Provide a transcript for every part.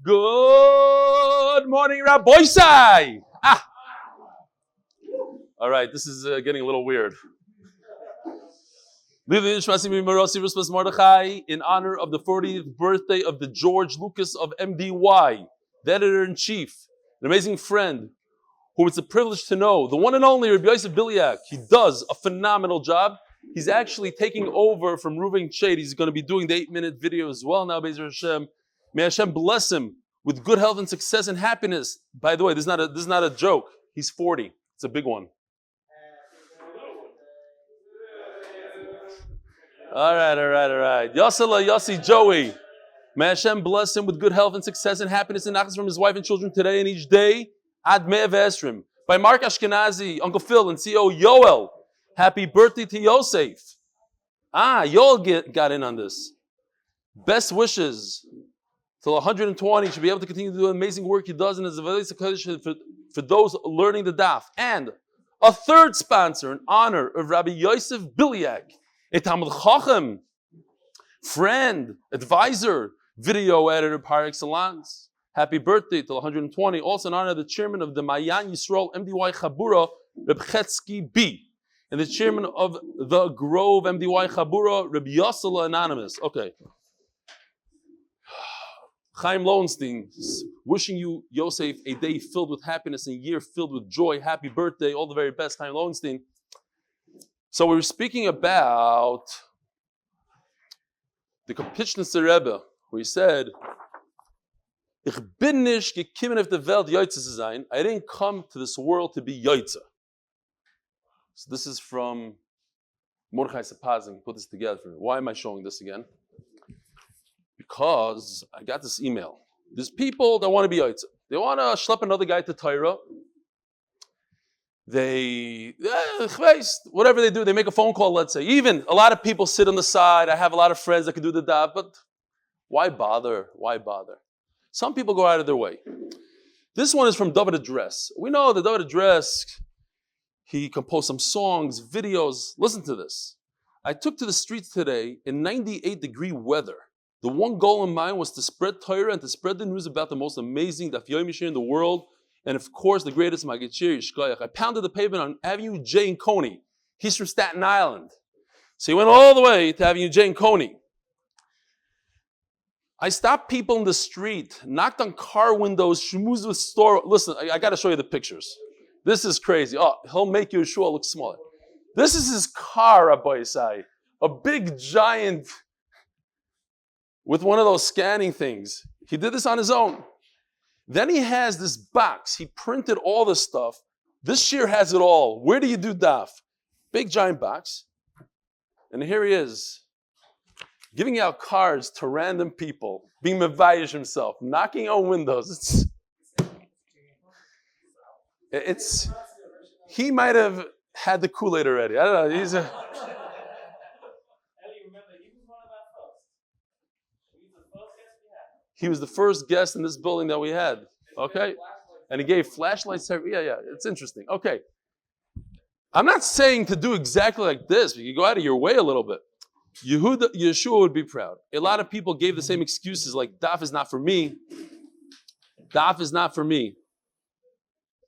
Good morning, Rabbi. All right, this is getting a little weird. In honor of the 40th birthday of the George Lucas of MDY, the editor-in-chief, an amazing friend, whom it's a privilege to know, the one and only R Yosef Billyack. He does a phenomenal job. He's actually taking over from Reuven Shade. He's going to be doing the 8-minute video as well now, Be'ezer Hashem. May Hashem bless him with good health and success and happiness. By the way, this is not a joke. He's 40. It's a big one. All right. Yosse'leh, Yossi, Joey. May Hashem bless him with good health and success and happiness and nachas from his wife and children today and each day. Ad Me'ah V'Esrim. By Mark Aschkenasy, Uncle Phil and CEO YOEL. Happy birthday to Yosef. Yoel got in on this. Best wishes till 120. Should be able to continue to do amazing work he does in his Avodas Hakodesh for those learning the Daf. And a third sponsor in honor of Rabbi Yosef Billyack, a talmid chochom, friend, advisor, video editor par excellence. Happy birthday till 120. Also in honor of the chairman of the Mayan Yisroel MDY Chabura, Rabbi Chezky B. And the chairman of the Grove MDY Chabura, Rabbi Yossleh Anonymous. Okay. Chaim Lowenstein, wishing you, Yosef, a day filled with happiness and a year filled with joy. Happy birthday. All the very best, Chaim Lowenstein. So we were speaking about the Kapitchnitzer Rebbe, where he said, Ich bin nicht gekommen auf der Welt, Yoitze zu sein. I didn't come to this world to be Yoitze. So this is from Mordechai Sapazin. Put this together for me. Why am I showing this again? Because I got this email. There's people that want to be Yoitze. They want to schlep another guy to Torah. Whatever they do, they make a phone call, let's say. Even a lot of people sit on the side. I have a lot of friends that can do the daf, but why bother? Why bother? Some people go out of their way. This one is from David Address. We know that David Address, he composed some songs, videos. Listen to this. I took to the streets today in 98-degree weather. The one goal in mind was to spread Torah and to spread the news about the most amazing Daf Yomi in the world. And of course, the greatest Magid Shir. I pounded the pavement on Avenue J in Coney. He's from Staten Island. So he went all the way to Avenue J in Coney. I stopped people in the street, knocked on car windows, Shmooze with store. Listen, I got to show you the pictures. This is crazy. Oh, he'll make your shul look smaller. This is his car, Rabbi Isai. A big giant with one of those scanning things. He did this on his own. Then he has this box. He printed all this stuff. This year has it all. Where do you do daf? Big giant box. And here he is, giving out cards to random people, being mevayish himself, knocking on windows. He might have had the Kool-Aid already. I don't know. He was the first guest in this building that we had. Okay? And he gave flashlights. Yeah. It's interesting. Okay. I'm not saying to do exactly like this. You go out of your way a little bit. Yeshua would be proud. A lot of people gave the same excuses like, daf is not for me. Daf is not for me.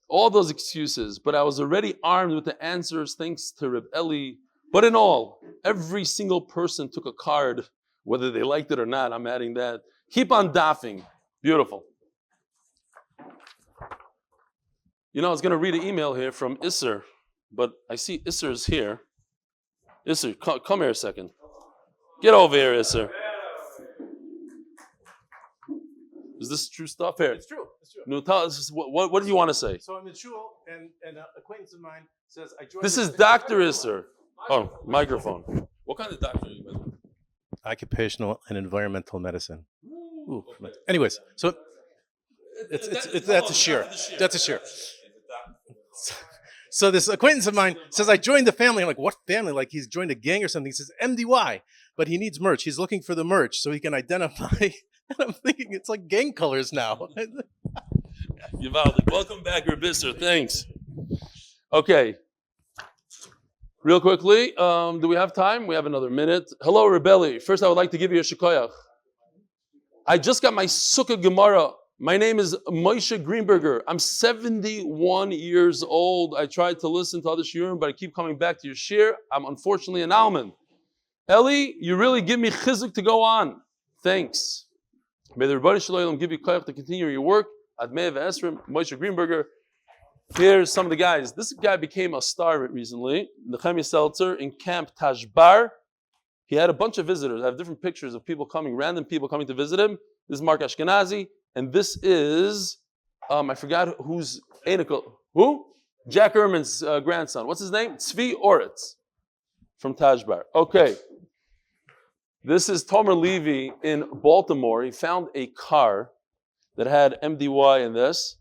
All those excuses. But I was already armed with the answers thanks to Reb Eli. But in all, every single person took a card, whether they liked it or not. I'm adding that. Keep on dafing. Beautiful. I was going to read an email here from Isser, but I see Isser's here. Isser, come here a second. Get over here, Isser. Is this true stuff here? It's true. No, tell us, what do you want to say? So I'm in shul, and an acquaintance of mine says, I joined. This is Dr. Isser. Oh, microphone. What kind of doctor are you, by the way? Occupational and environmental medicine. Ooh. Anyways, so that's a shear. That's a shear. So this acquaintance of mine says, I joined the family. I'm like, what family? Like he's joined a gang or something. He says, MDY, but he needs merch. He's looking for the merch so he can identify. And I'm thinking it's like gang colors now. Welcome back, Rabisser. Thanks. Okay. Real quickly, do we have time? We have another minute. Hello, Rebelli. First, I would like to give you a shikoyach. I just got my Sukkah Gemara My name is Moshe Greenberger. I'm 71 years old. I tried to listen to other shiurim, but I keep coming back to your shir. I'm unfortunately an almond. Eli, you really give me chizuk to go on. Thanks. May the Refuah Shelayma give you koach to continue your work. Admei v'esrim, Moshe Greenberger. Here's some of the guys. This guy became a star recently. Nechemia Seltzer in Camp Tashbar. He had a bunch of visitors. I have different pictures of people coming, random people coming to visit him. This is Mark Aschkenasy, and this is, I forgot who's Anikel. Who? Jack Ehrman's grandson. What's his name? Tzvi Oretz from Tashbar. Okay. This is Tomer Levy in Baltimore. He found a car that had MDY in this.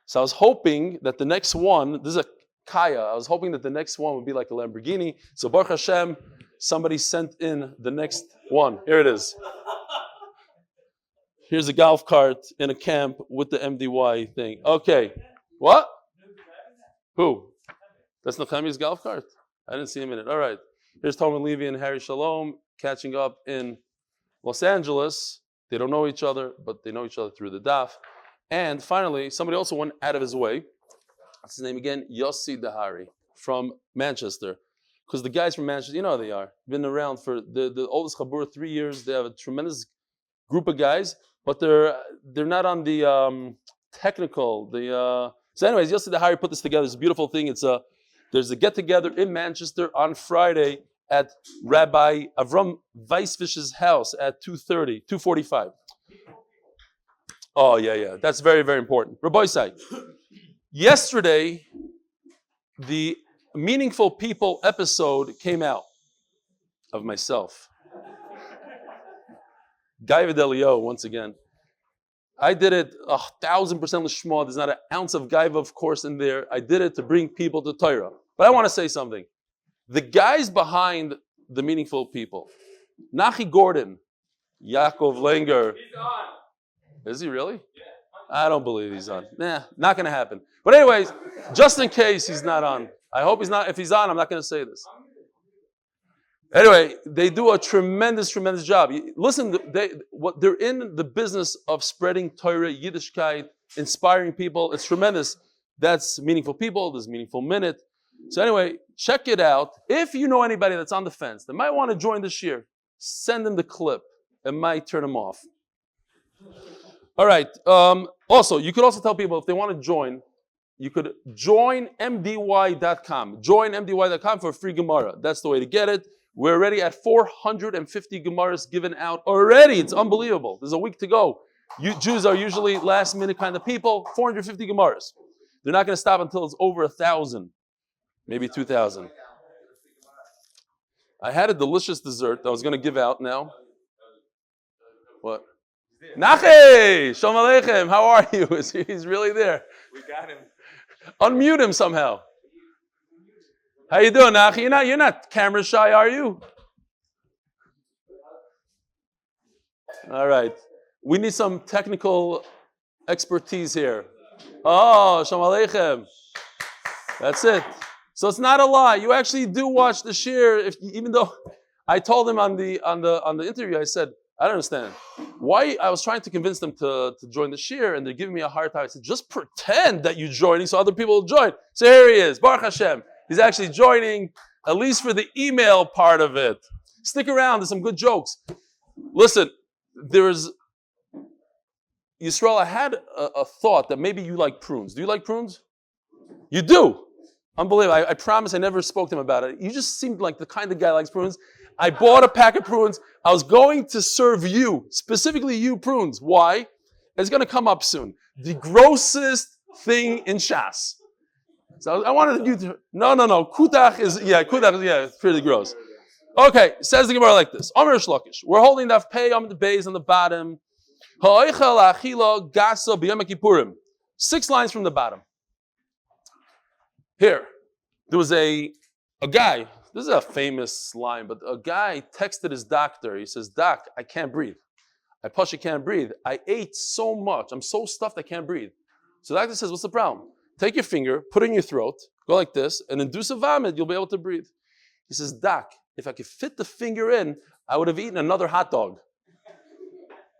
So I was hoping that the next one, this is a Kaya, I was hoping that the next one would be like a Lamborghini. So Baruch Hashem, somebody sent in the next one. Here it is. Here's a golf cart in a camp with the MDY thing. Okay. What? Who? That's Nechemia's golf cart? I didn't see him in it. All right. Here's Tomer Levy and Harry Shalom catching up in Los Angeles. They don't know each other, but they know each other through the daf. And finally, somebody also went out of his way. What's his name again? Yossi Dahari from Manchester. Because the guys from Manchester, you know how they are. Been around for the oldest Chabura 3 years. They have a tremendous group of guys, but they're not on the technical. So anyways, Yossi Dahari put this together. It's a beautiful thing. There's a get-together in Manchester on Friday at Rabbi Avram Weisfish's house at 2:45. Oh, yeah. That's very, very important. Rabbi say, yesterday, the Meaningful People episode came out of myself. Guy Videlio, once again. I did it 1,000% l'shma. There's not an ounce of gaiva, of course, in there. I did it to bring people to Torah. But I want to say something. The guys behind the Meaningful People, Nachi Gordon, Yaakov Langer. He's on. Is he really? Yeah. I don't believe he's on. Nah, not going to happen. But anyways, just in case he's not on. I hope he's not. If he's on, I'm not going to say this. Anyway, they do a tremendous, tremendous job. Listen, they're in the business of spreading Torah, Yiddishkeit, inspiring people. It's tremendous. That's Meaningful People. There's Meaningful Minute. So anyway, check it out. If you know anybody that's on the fence that might want to join this year, send them the clip. It might turn them off. All right. Also, you could also tell people if they want to join, you could join MDY.com. Join MDY.com for a free Gemara. That's the way to get it. We're already at 450 Gemaras given out already. It's unbelievable. There's a week to go. You Jews are usually last minute kind of people. 450 Gemaras. They're not going to stop until it's over 1,000, maybe 2,000. I had a delicious dessert that I was going to give out now. What? Nachas! Shalom Aleichem, how are you? He's really there. We got him. Unmute him somehow. How you doing, Nachi? You're not camera shy, are you? All right. We need some technical expertise here. Oh, Shalom Aleichem. That's it. So it's not a lie. You actually do watch the shir, even though I told him on the interview, I said, I don't understand. Why I was trying to convince them to join the shir, and they're giving me a hard time. I said, just pretend that you're joining so other people will join. So here he is, Baruch Hashem. He's actually joining, at least for the email part of it. Stick around, there's some good jokes. Listen, Yisrael, I had a thought that maybe you like prunes. Do you like prunes? You do? Unbelievable. I promise I never spoke to him about it. You just seemed like the kind of guy who likes prunes. I bought a pack of prunes. I was going to serve you, specifically you, prunes. Why? It's going to come up soon. The grossest thing in Shas. So I wanted you to... No. Kutach is... it's pretty gross. Okay, says the Gemara like this. Omer Shlokish. We're holding Daf Pei, Amud Beis on the bottom. Ha'oichel achila gasa b'yom kippurim. 6 lines from the bottom. Here, there was a guy... This is a famous line, but a guy texted his doctor. He says, Doc, I can't breathe. I can't breathe. I ate so much. I'm so stuffed I can't breathe. So the doctor says, what's the problem? Take your finger, put it in your throat, go like this, and induce a vomit, you'll be able to breathe. He says, Doc, if I could fit the finger in, I would have eaten another hot dog.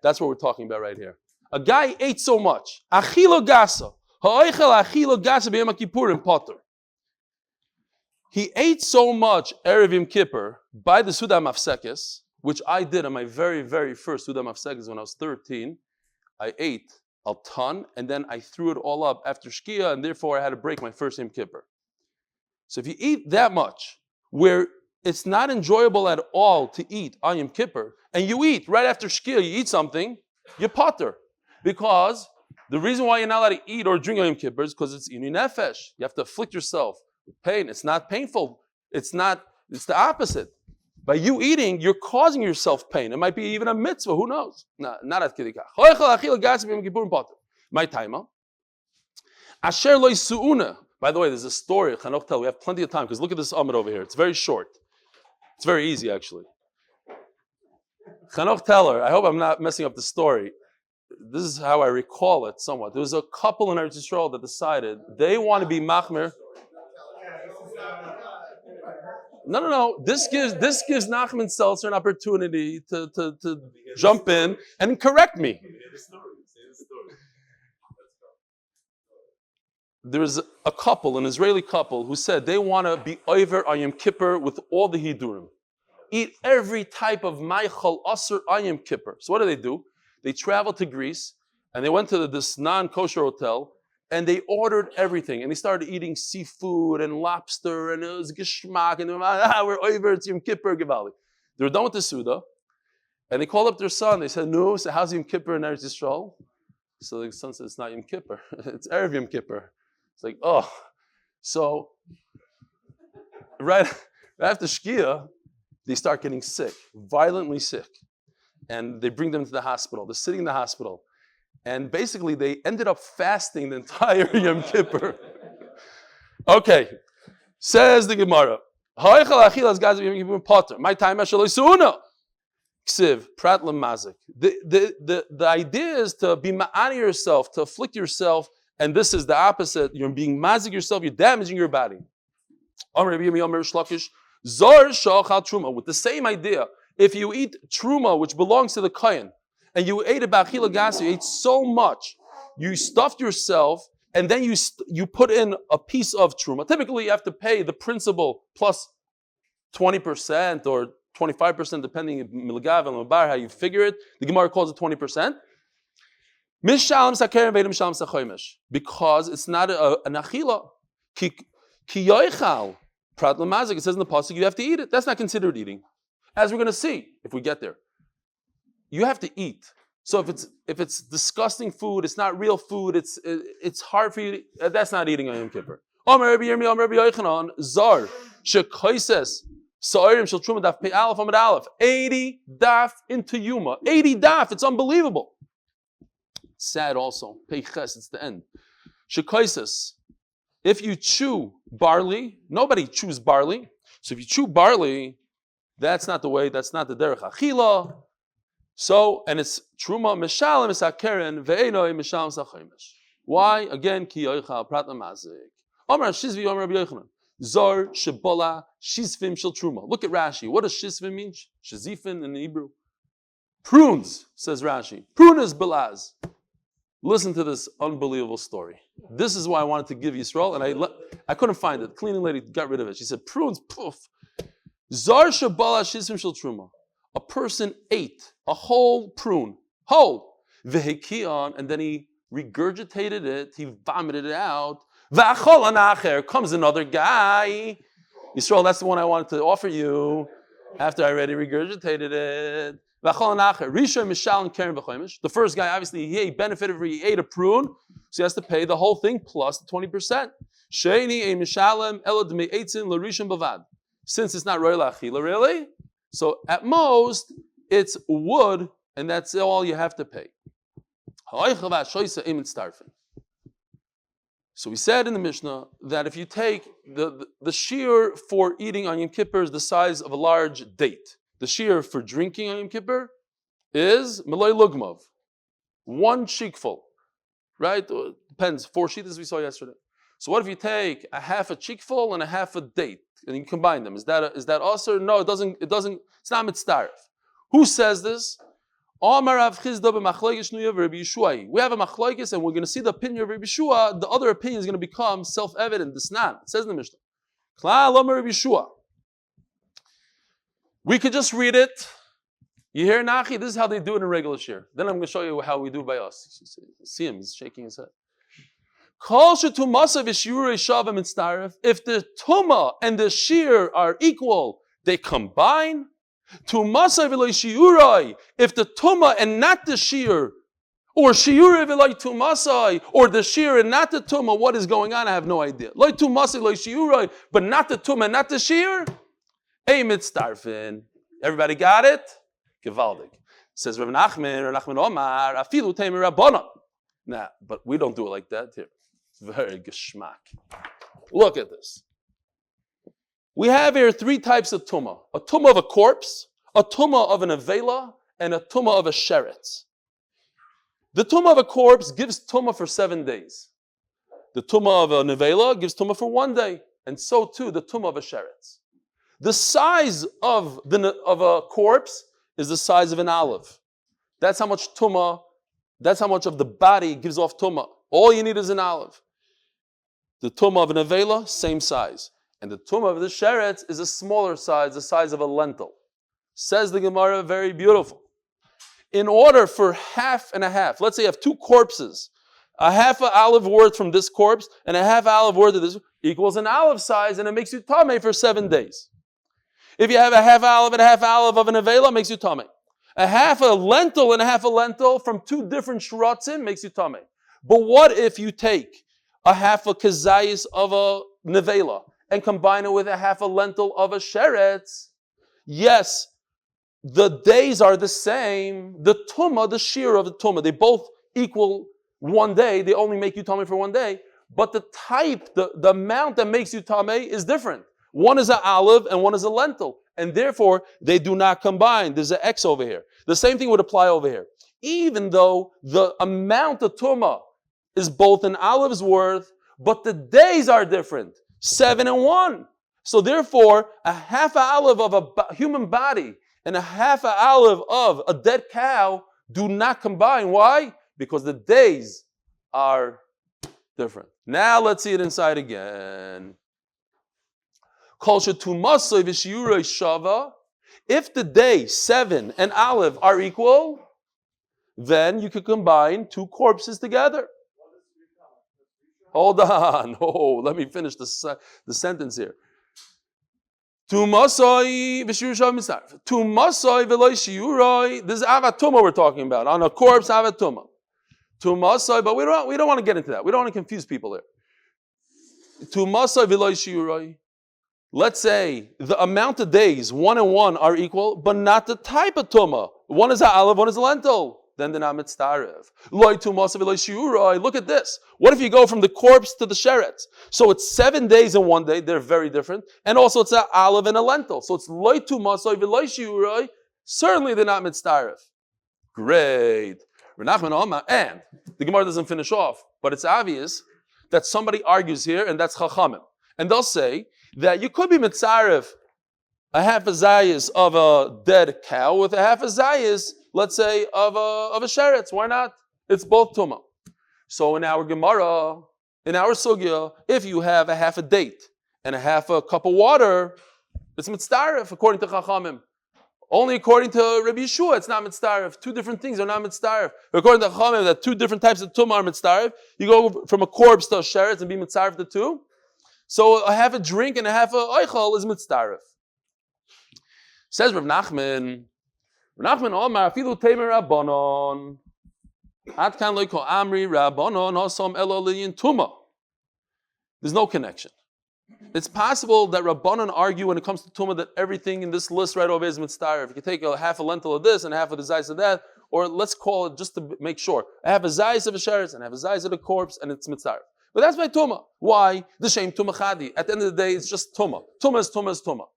That's what we're talking about right here. A guy ate so much. Achilo gasa. Ha'oichel achilo gasa b'yom kippurim potter. He ate so much Erev Yom Kippur by the Suda Mafsekes, which I did on my very, very first Suda Mafsekes when I was 13. I ate a ton, and then I threw it all up after Shkia, and therefore I had to break my first Yom Kippur. So if you eat that much, where it's not enjoyable at all to eat on Yom Kippur, and you eat right after Shkia, you eat something, you potter. Because the reason why you're not allowed to eat or drink on Yom Kippur is because it's in nefesh. You have to afflict yourself with pain. It's not painful. It's the opposite. By you eating, you're causing yourself pain. It might be even a mitzvah. Who knows? No, not at kidikach. My timer. Asher loy suuna. By the way, there's a story. Chanoch tell. We have plenty of time because look at this Amud over here. It's very short. It's very easy actually. Chanoch Teller. I hope I'm not messing up the story. This is how I recall it somewhat. There was a couple in Eretz Yisrael that decided they want to be machmir. No. This gives Nachman Seltzer an opportunity to jump in and correct me. There was a couple, an Israeli couple, who said they want to be over on Yom Kippur with all the Hidurim. Eat every type of Maichal Asr on Yom Kippur. So what do? They traveled to Greece and they went to this non-kosher hotel and they ordered everything. And they started eating seafood and lobster and it was geschmack and we're over, it's Yom Kippur, Gevali. They were done with the Suda and they called up their son. They said, no, so how's Yom Kippur in Eretz Yisrael? So the son said, it's not Yom Kippur, it's Erev Yom Kippur. It's like, oh. So right after Shkia, they start getting sick, violently sick. And they bring them to the hospital. They're sitting in the hospital. And basically, they ended up fasting the entire Yom Kippur. Okay. Says the Gemara. My time Ksiv, prat lemazik. The idea is to be ma'ani yourself, to afflict yourself, and this is the opposite. You're being mazik yourself, you're damaging your body. With the same idea. If you eat truma, which belongs to the kohen, and you ate a b'achila gas, you ate so much, you stuffed yourself, and then you put in a piece of truma. Typically, you have to pay the principal plus 20% or 25%, depending on milgav and mabar, how you figure it. The Gemara calls it 20%. Because it's not an achila. Ki yoichal prat lemazik. It says in the pasuk you have to eat it. That's not considered eating. As we're going to see if we get there, you have to eat. So if it's disgusting food, it's not real food. It's hard for you. That's not eating on Yom Kippur. Omer Rabbi Yirmiyah, Omer Rabbi Yochanan, Zar shekoises sa'orim shel truma daf pei aleph Amud Aleph 80 daf into Yoma. 80 daf. It's unbelievable. It's sad also. Pei ches. It's the end. Shekoises. If you chew barley, nobody chews barley. So if you chew barley, that's not the way, that's not the derech achila. So, and it's truma mishalim isakeren ve'enoi mishalim sachomesh. Why? Again, ki yoichal prat lemazik. Omar shizvi Omar Rabbi Yochanan. Zor shebola shizvim shel truma. Look at Rashi. What does shizvim mean? Shizifin in Hebrew. Prunes, says Rashi. Prunas belaz. Listen to this unbelievable story. This is why I wanted to give Yisrael, and I couldn't find it. The cleaning lady got rid of it. She said, prunes, poof. Zar shabala shizvim shel truma. A person ate a whole prune, whole, vehikion, and then he regurgitated it, he vomited it out. V'achol anacher, comes another guy. Yisrael, that's the one I wanted to offer you after I already regurgitated it. V'achol anacher, rishon mishal and keren v'chomish. The first guy, obviously, he benefited from, he ate a prune, so he has to pay the whole thing plus the 20%. Sheini ein mishalem elo d'mei eitzin l'rishon bavad. Since it's not roy la'achila, really? So at most, it's wood, and that's all you have to pay. So we said in the Mishnah that if you take the shear for eating on Yom Kippur is the size of a large date. The shear for drinking on Yom Kippur is Meloi Lugmov, one cheekful, right? Depends, 4 sheets as we saw yesterday. So what if you take a half a cheekful and a half a date, and you combine them? Is that also? No, it doesn't. It's not mitzdaref. Who says this? Amar Rav Chizda b'machloikis shnuya v'Rabbi Yeshua. We have a machloikis, and we're going to see the opinion of Rabbi Yeshua. The other opinion is going to become self-evident. This nan. It says in the Mishnah. Klal Amar Rabbi Yeshua. We could just read it. You hear Nachi? This is how they do it in regular shir. Then I'm going to show you how we do by us. See him, he's shaking his head. If the tuma and the shir are equal, they combine. If the tuma and not the shir, or shir tumasai, or the shir and not the tuma, what is going on? I have no idea. But not the tuma and not the shir. Everybody got it? Gewaldig. Says Rav Nachman Omar, afilu teimer rabbanon. Nah, but we don't do it like that here. Very geschmack. Look at this. We have here three types of tumah. A tumah of a corpse, a tumah of an avela, and a tumah of a sheretz. The tumah of a corpse gives tumah for 7 days. The tumah of an avela gives tumah for 1 day. And so too the tumah of a sheretz. The size of a corpse is the size of an olive. That's how much tumah, that's how much of the body gives off tumah. All you need is an olive. The tumah of an avela, same size. And the tumah of the sheretz is a smaller size, the size of a lentil. Says the Gemara, very beautiful. In order for half and a half, let's say you have two corpses, a half an olive worth from this corpse and a half olive worth of this equals an olive size, and it makes you tameh for 7 days. If you have a half olive and a half olive of an avela, it makes you tameh. A half a lentil and a half a lentil from two different shratzim makes you tameh. But what if you take a half a kazayis of a nevela and combine it with a half a lentil of a sheretz? Yes, the days are the same. The tumah, the shear of the tumah, they both equal 1 day. They only make you tameh for 1 day. But the type, the amount that makes you tameh is different. One is an olive and one is a lentil. And therefore, they do not combine. There's an X over here. The same thing would apply over here. Even though the amount of tumah is both an olive's worth, but the days are different. 7 and 1. So therefore, a half an olive of a human body and a half an olive of a dead cow do not combine. Why? Because the days are different. Now let's see it inside again. If the day 7 and olive are equal, then you could combine two corpses together. Hold on. Oh, let me finish the sentence here. This is avatuma we're talking about. On a corpse, avatuma. But we don't want to get into that. We don't want to confuse people here. Let's say the amount of days, 1 and 1, are equal, but not the type of tumah. One is an olive, one is a lentil. Then they're not mitztarev. Look at this. What if you go from the corpse to the sheretz? So it's 7 days and 1 day. They're very different. And also it's an olive and a lentil. So it's loy tumasoi v'loy shiuroi. Certainly they're not mitztarev. Great. And the Gemara doesn't finish off, but it's obvious that somebody argues here, and that's chachamim. And they'll say that you could be mitzarev a half a zayis of a dead cow with a half a zayis, let's say, of a sheretz. Why not? It's both tumah. So in our Gemara, in our sugya, if you have a half a date and a half a cup of water, it's mitzaref according to Chachamim. Only according to Rabbi Yeshua, it's not mitzaref. Two different things are not mitzaref. According to Chachamim, that two different types of tumah are mitzaref. You go from a corpse to a sheretz and be mitzaref the two. So a half a drink and a half a oichal is mitzaref. Says Rav Nachman, Omar, afilu teimer rabbanon. Ad kan lo kol amri rabbanon osam elo liyin tuma. There's no connection. It's possible that rabbanon argue when it comes to tuma that everything in this list right over is mitzaref. You can take a half a lentil of this and a half of the zayis of that, or let's call it just to make sure. I have a zayis of a sheretz and I have a zayis of a corpse, and it's mitzaref. But that's my tuma. Why? The same tuma chadi. At the end of the day, it's just tuma. Tuma is tuma is tuma.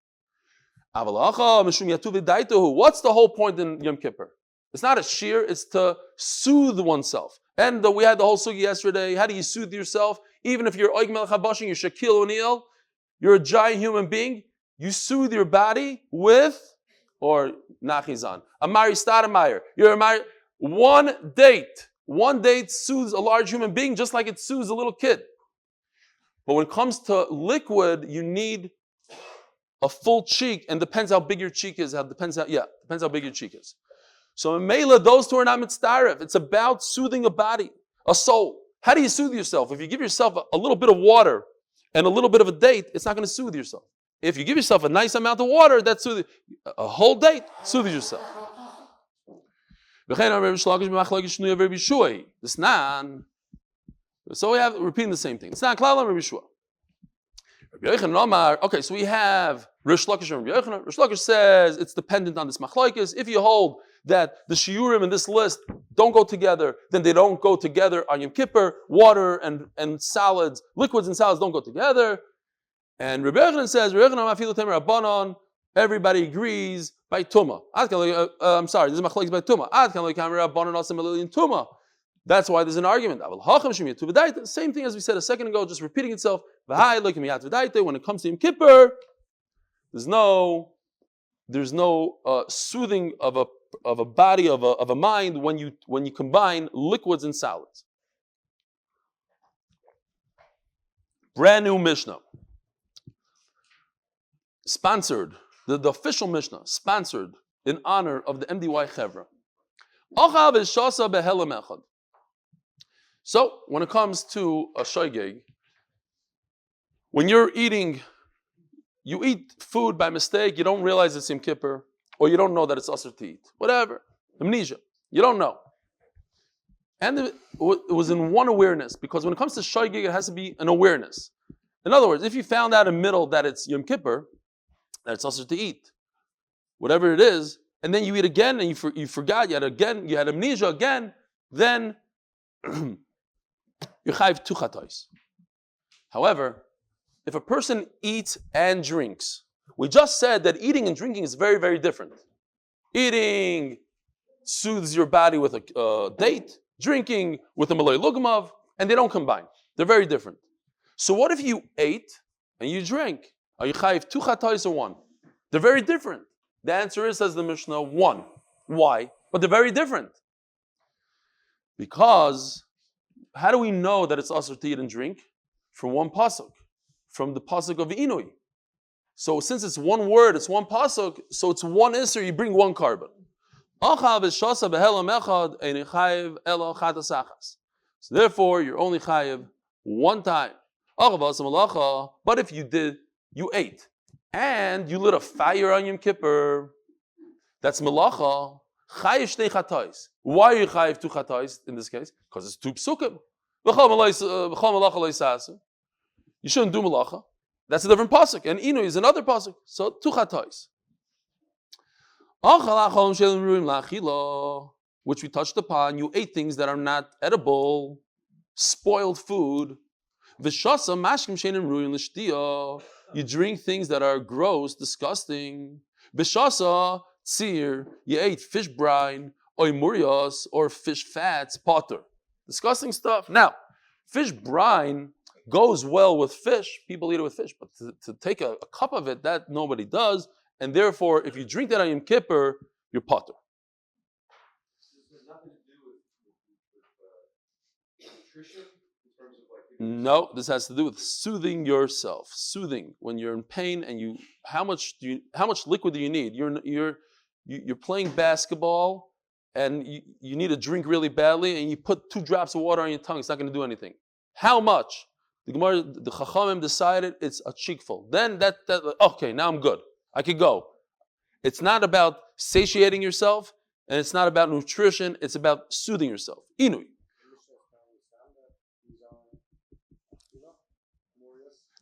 What's the whole point in Yom Kippur? It's not a shear, it's to soothe oneself. And we had the whole sugi yesterday. How do you soothe yourself? Even if you're Oig Melech HaBashim, you're Shaquille O'Neal, you're a giant human being, you soothe your body with or nachizan. Amari Stademeyer, you're married. One date soothes a large human being just like it soothes a little kid. But when it comes to liquid, you need a full cheek, and depends how big your cheek is. Depends how big your cheek is. So in Mela, those two are not mitzdaref. It's about soothing a body, a soul. How do you soothe yourself? If you give yourself a little bit of water and a little bit of a date, it's not going to soothe yourself. If you give yourself a nice amount of water, that's soothing. A whole date soothes yourself. So we have repeating the same thing. It's not klal and Rabbi Shua. Okay, so we have Rish Lakish and Rabbi Yochanan. Rish Lakish says it's dependent on this machlokes. If you hold that the shiurim in this list don't go together, then they don't go together on Yom Kippur. Water and salads, liquids and salads don't go together. And Rabbi Yochanan says, everybody agrees by Tuma. I'm sorry, this is machlokes by Tuma. That's why there's an argument. The same thing as we said a second ago, just repeating itself. When it comes to Yom Kippur, there's no soothing of a body, of a mind when you combine liquids and solids. Brand new Mishnah. Sponsored, the official Mishnah, sponsored in honor of the MDY Chevra. So, when it comes to a shoygeg, when you're eating, you eat food by mistake, you don't realize it's Yom Kippur, or you don't know that it's asur to eat. Whatever. Amnesia. You don't know. And it was in one awareness, because when it comes to shoygeg, it has to be an awareness. In other words, if you found out in the middle that it's Yom Kippur, that it's asur to eat, whatever it is, and then you eat again, and you forgot, you had amnesia again, then you chayv two chatois. However, if a person eats and drinks, we just said that eating and drinking is very, very different. Eating soothes your body with a date, drinking with a malay lugmav, and they don't combine. They're very different. So what if you ate and you drank? Are you chayv two chatois or one? They're very different. The answer is, says the Mishnah, one. Why? But they're very different. Because how do we know that it's asur to eat and drink? From one pasuk, from the pasuk of Inui. So since it's one word, it's one pasuk, so it's one isser, you bring one carbon. So therefore, you're only chayiv one time. But if you ate, and you lit a fire on Yom Kippur, that's melacha. Chayiv shnei chatois. Why are you chayiv two chatois in this case? Because it's two psukim. You shouldn't do melacha. That's a different pasuk. And inu is another pasuk. So two chatois. Which we touched upon. You ate things that are not edible, spoiled food. You drink things that are gross, disgusting. Bishasa tzir, you ate fish brine, or murios, or fish fats, potter. Disgusting stuff. Now, fish brine goes well with fish. People eat it with fish. But to take a cup of it, that nobody does. And therefore, if you drink that on Yom Kippur, you're potter. There's nothing to do with nutrition in terms of No, this has to do with soothing yourself. Soothing when you're in pain and how much liquid do you need? You're playing basketball and you need a drink really badly and you put 2 drops of water on your tongue. It's not going to do anything. How much? The Chachamim decided it's a cheekful. Then okay, now I'm good. I could go. It's not about satiating yourself and it's not about nutrition. It's about soothing yourself. Inui.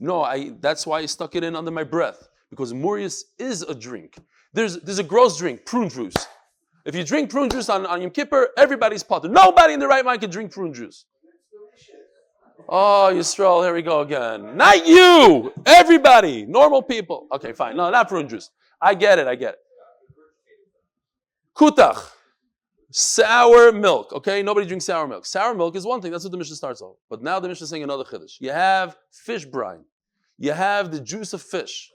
No, that's why I stuck it in under my breath. Because Murius is a drink. There's a gross drink, prune juice. If you drink prune juice on Yom Kippur, everybody's potter. Nobody in their right mind can drink prune juice. Oh, Yisrael, here we go again. Not you! Everybody! Normal people. Okay, fine. No, not prune juice. I get it. Kutach. Sour milk. Okay, nobody drinks sour milk. Sour milk is one thing. That's what the Mishnah starts off. But now the Mishnah is saying another chiddush. You have fish brine. You have the juice of fish.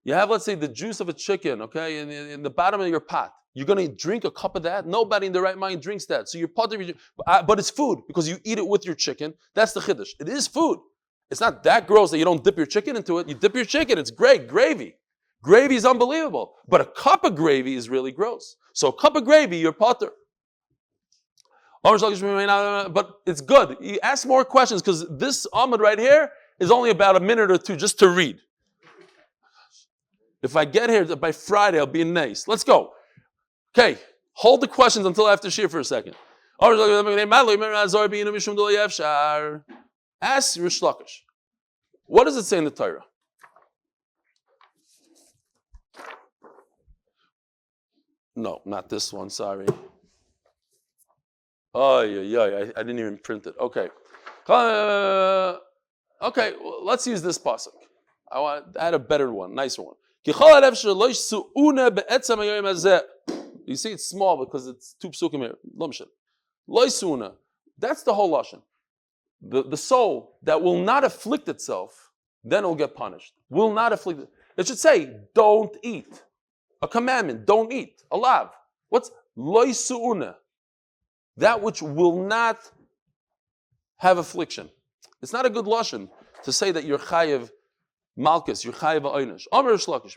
You have, let's say, the juice of a chicken, okay, in the bottom of your pot. You're going to drink a cup of that? Nobody in their right mind drinks that. So you're part of but it's food because you eat it with your chicken. That's the chiddush. It is food. It's not that gross that you don't dip your chicken into it. You dip your chicken, it's great, gravy. Gravy is unbelievable. But a cup of gravy is really gross. So a cup of gravy, you're potter. But it's good. You ask more questions because this Amud right here is only about a minute or two just to read. If I get here by Friday, I'll be nice. Let's go. Okay, hold the questions until after Shir for a second. Ask Rish Lakish. What does it say in the Torah? No, not this one, sorry. Oh, yeah, I didn't even print it. Okay. Okay, well, let's use this pasuk. I had a better one, nicer one. You see, it's small because it's two psukim here. Loisuna. That's the whole lashon. The soul that will not afflict itself, then it will get punished. Will not afflict it. It should say, don't eat. A commandment, don't eat. A lav. What's loisuna? That which will not have affliction. It's not a good lashon to say that you're chayev malchus, you're chayev ha'oinish. Amar Shlakish,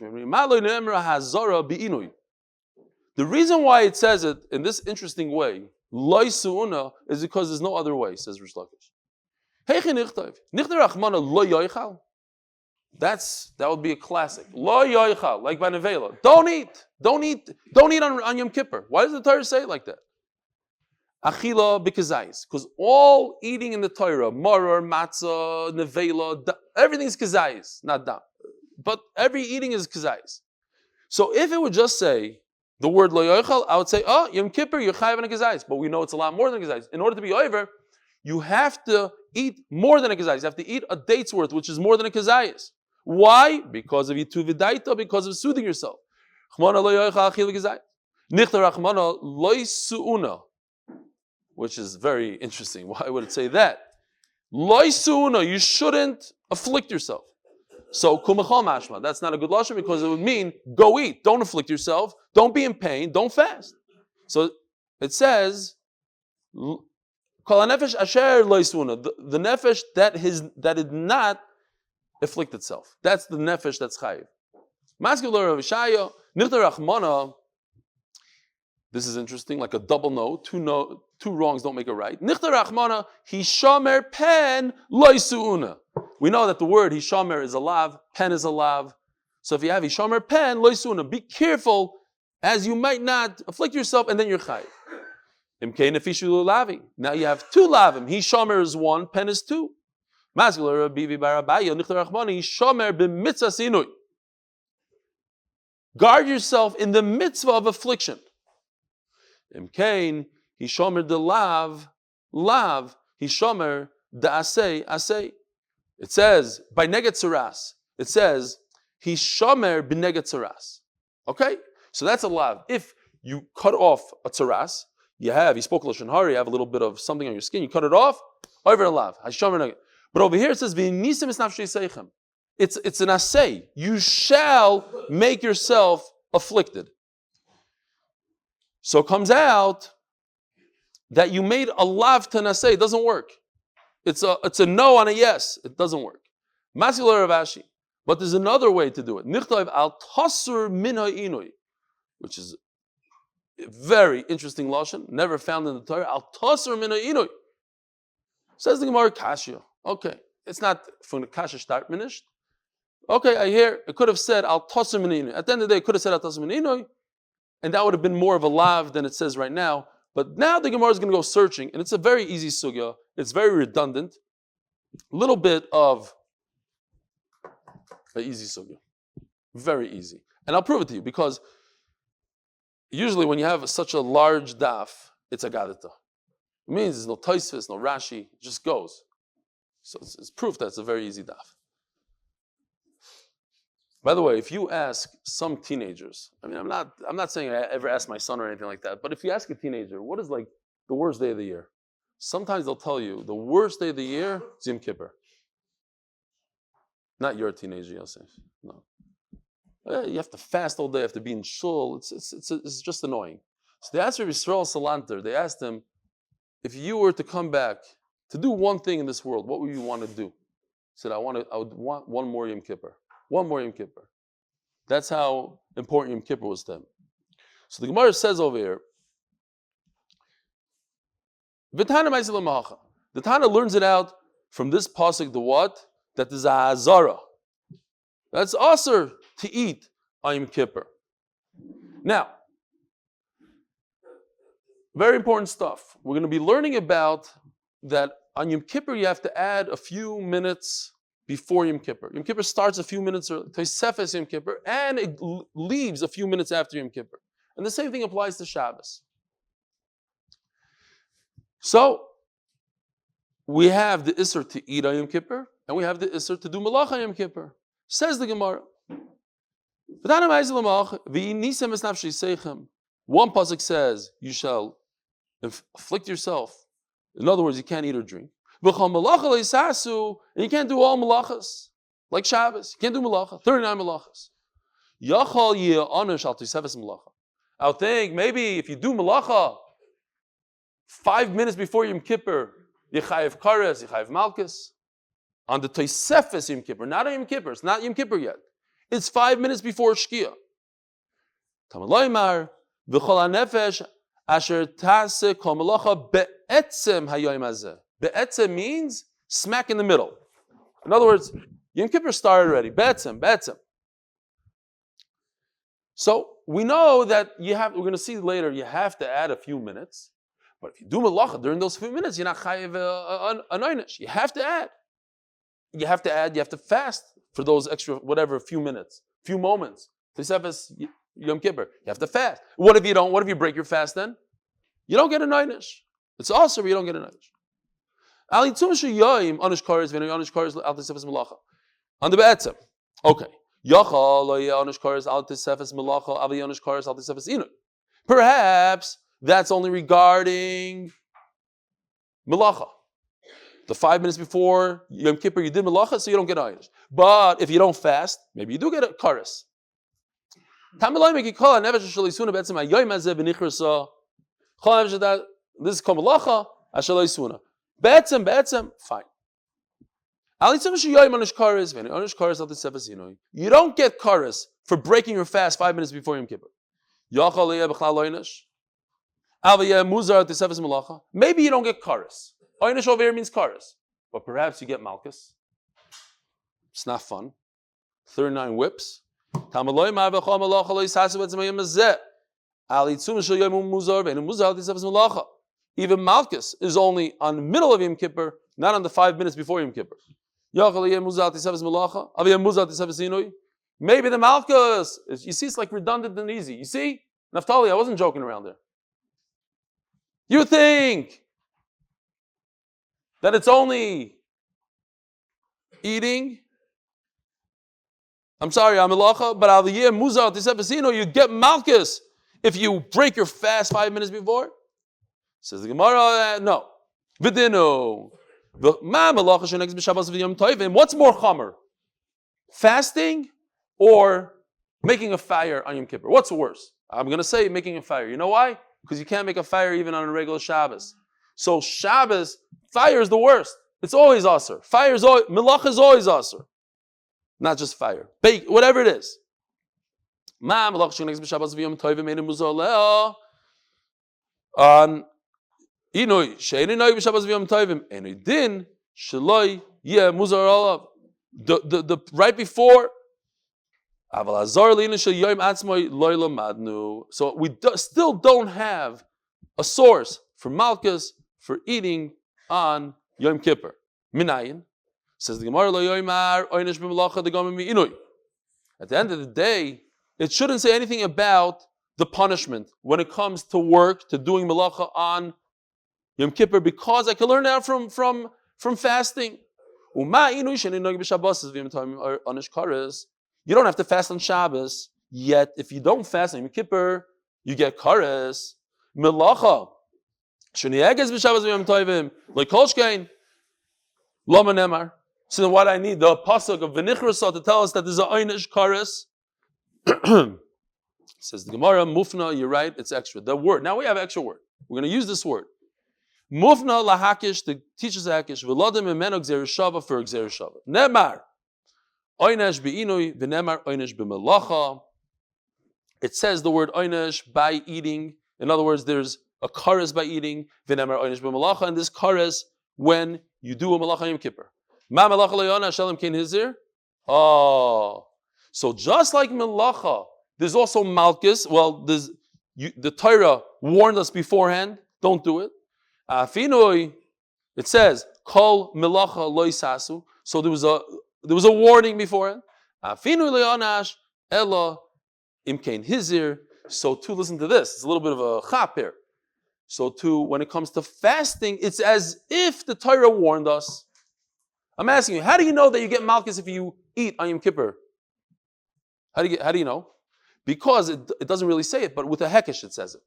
the reason why it says it in this interesting way, loy su'una, is because there's no other way, says Rish Lakish. That would be a classic. Lo yoichal, like by Nevela. Don't eat on Yom Kippur. Why does the Torah say it like that? Achila b'kazayis, because all eating in the Torah, maror, matzah, nevela, everything's kazayis, not dam. But every eating is kazayis. So if it would just say the word lo yoichal, I would say, oh, Yom Kippur, you're chayav and a kazayis. But we know it's a lot more than a kazayis. In order to be over, you have to eat more than a kazayis. You have to eat a date's worth, which is more than a kazayis. Why? Because of yitu v'daita, because of soothing yourself. Chmana lo yoichal achila kazayis. Nichta rachmana lo su'una. Which is very interesting. Why would it say that? Loisuna, you shouldn't afflict yourself. So kumachal mashma, that's not a good lashon because it would mean go eat, don't afflict yourself, don't be in pain, don't fast. So it says, kol hanefesh asher loisuna, the nefesh that did not afflict itself. That's the nefesh that's chayiv. Maskil Rav Shaya, niftar rachmana. This is interesting, like a double no, two wrongs don't make a right. Nichta rachmana, hishamer pen loisuuna. We know that the word hishamer is a lav, pen is a lav. So if you have hishamer pen loisuuna, be careful as you might not afflict yourself and then you're chayiv. Imkei nefishu lavi. Now you have two lavim. Hishamer is one, pen is two. Masgul Rabbi barabaya nichta rachmana hishamer b'mitzvah sinui. Guard yourself in the mitzvah of affliction. Imkain, hishomer de lav, hishomer de asay. It says, by neget saras, it says, hishomer b'neget saras. Okay? So that's a lav. If you cut off a saras, you spoke Lashon Hara, you have a little bit of something on your skin, you cut it off, over a lav. But over here it says, v'nisim es nafshei seichem. It's an asay. You shall make yourself afflicted. So it comes out that you made a lav to naseh. It doesn't work. It's a no on a yes. It doesn't work. Masila Rav Ashi. But there's another way to do it. Nichtav al tasur min ha'inui, which is a very interesting lashon, never found in the Torah. Al tasur min ha'inui. Says the Gemara Kasha. Okay, it's not from the Kasha start minished. Okay, I hear it could have said al tasur min ha'inui. At the end of the day, it could have said al tasur min ha'inui. And that would have been more of a lav than it says right now. But now the Gemara is going to go searching, and it's a very easy sugya. It's very redundant. A little bit of an easy sugya. Very easy. And I'll prove it to you, because usually when you have such a large daf, it's a gadita. It means there's no Tosfos, no Rashi, it just goes. So it's proof that it's a very easy daf. By the way, if you ask some teenagers, I mean, I'm not saying I ever ask my son or anything like that, but if you ask a teenager, what is like the worst day of the year? Sometimes they'll tell you the worst day of the year is Yom Kippur. Not your teenager, Yosef. No. You have to fast all day, you have to be in shul. It's just annoying. So they asked Rabbi Yisrael Salanter, they asked him, if you were to come back to do one thing in this world, what would you want to do? He said, I would want one more Yom Kippur. One more Yom Kippur. That's how important Yom Kippur was to him. So the Gemara says over here, the Tana learns it out from this pasuk, the what? That is a hazara. That's asur to eat on Yom Kippur. Now, very important stuff. We're going to be learning about that on Yom Kippur you have to add a few minutes before Yom Kippur. Yom Kippur starts a few minutes early, Tosefes Yom Kippur, and it leaves a few minutes after Yom Kippur. And the same thing applies to Shabbos. So, we have the Isser to eat on Yom Kippur, and we have the Isser to do Malach on Yom Kippur. Says the Gemara. One pasuk says, you shall afflict yourself. In other words, you can't eat or drink. And you can't do all malachas. Like Shabbos, you can't do malacha. 39 malachas. I would think maybe if you do malacha 5 minutes before Yom Kippur, you chayev kares, you chayev malchus. On the Tosefes Yom Kippur, not on Yom Kippur. It's not Yom Kippur yet. It's 5 minutes before Shkia. Talmid loymar v'chol hanefesh asher taseh kol malacha be'etzem hayoyim hazeh. Be'etzem means smack in the middle. In other words, Yom Kippur started already. Be'etzem. So we know that we're going to see later, you have to add a few minutes. But if you do malacha during those few minutes, you're not chayev an oynish. You have to add. You have to fast for those extra, few minutes, few moments. Tosefes Yom Kippur. You have to fast. What if you don't? What if you break your fast then? You don't get an oynish. It's also, but you don't get an oynish. On the be'etzem. Okay. Perhaps that's only regarding melacha. The 5 minutes before Yom Kippur, you did melacha, so you don't get oynish. But if you don't fast, maybe you do get a kares. This is called melacha, be'etzem, fine. You don't get kares for breaking your fast 5 minutes before Yom Kippur. Maybe you don't get kares. Oynish over here means kares, but perhaps you get malchus. It's not fun. 39 whips. Even malchus is only on the middle of Yom Kippur, not on the 5 minutes before Yom Kippur. Maybe the malchus, you see, it's like redundant and easy. You see? Naftali, I wasn't joking around there. You think that it's only eating? I'm sorry, Amilacha, but Aliyah Muzar Tisefesino, you get malchus if you break your fast 5 minutes before? Says the Gemara, no. Vidinu. What's more chamer? Fasting or making a fire on Yom Kippur? What's worse? I'm going to say making a fire. You know why? Because you can't make a fire even on a regular Shabbos. So Shabbos, fire is the worst. It's always asur. Melach is always asur. Not just fire. Bake, whatever it is. The right before, so we still don't have a source for malchus for eating on Yom Kippur. Minayin says the Gemara lo yoymar oynish b'melacha degam mi'inui. At the end of the day, it shouldn't say anything about the punishment when it comes to work, to doing melacha on Yom Kippur, because I can learn that from fasting. You don't have to fast on Shabbos, yet if you don't fast on Yom Kippur, you get kares. Melacha. So then what I need, the pasuk of V'nichrasa to tell us that there's a oynish kares. Says the Gemara, mufna, you're right, it's extra. The word, now we have extra word. We're going to use this word. Mufna lahakish, to teach us hakish, v'lodim imeno gzer shava for gzer shava. Nemar, oynesh be'inui, v'nemar oynesh b'melacha. It says the word oynesh by eating. In other words, there's a kares by eating, v'nemar oynesh b'melacha, and this kares when you do a malacha Yom Kippur. Ma melacha le'yona shalom kein hizir. Oh, so just like melacha, there's also malchus. Well, the Torah warned us beforehand, don't do it. Afinoi, it says, kol melacha lo yisasu. So there was a warning beforehand. Afinoi le'onash ella imkein hizir. So to listen to this, it's a little bit of a chap here. So too, when it comes to fasting, it's as if the Torah warned us. I'm asking you, how do you know that you get malchus if you eat on Yom Kippur? How do you know? Because it doesn't really say it, but with a hekesh it says it.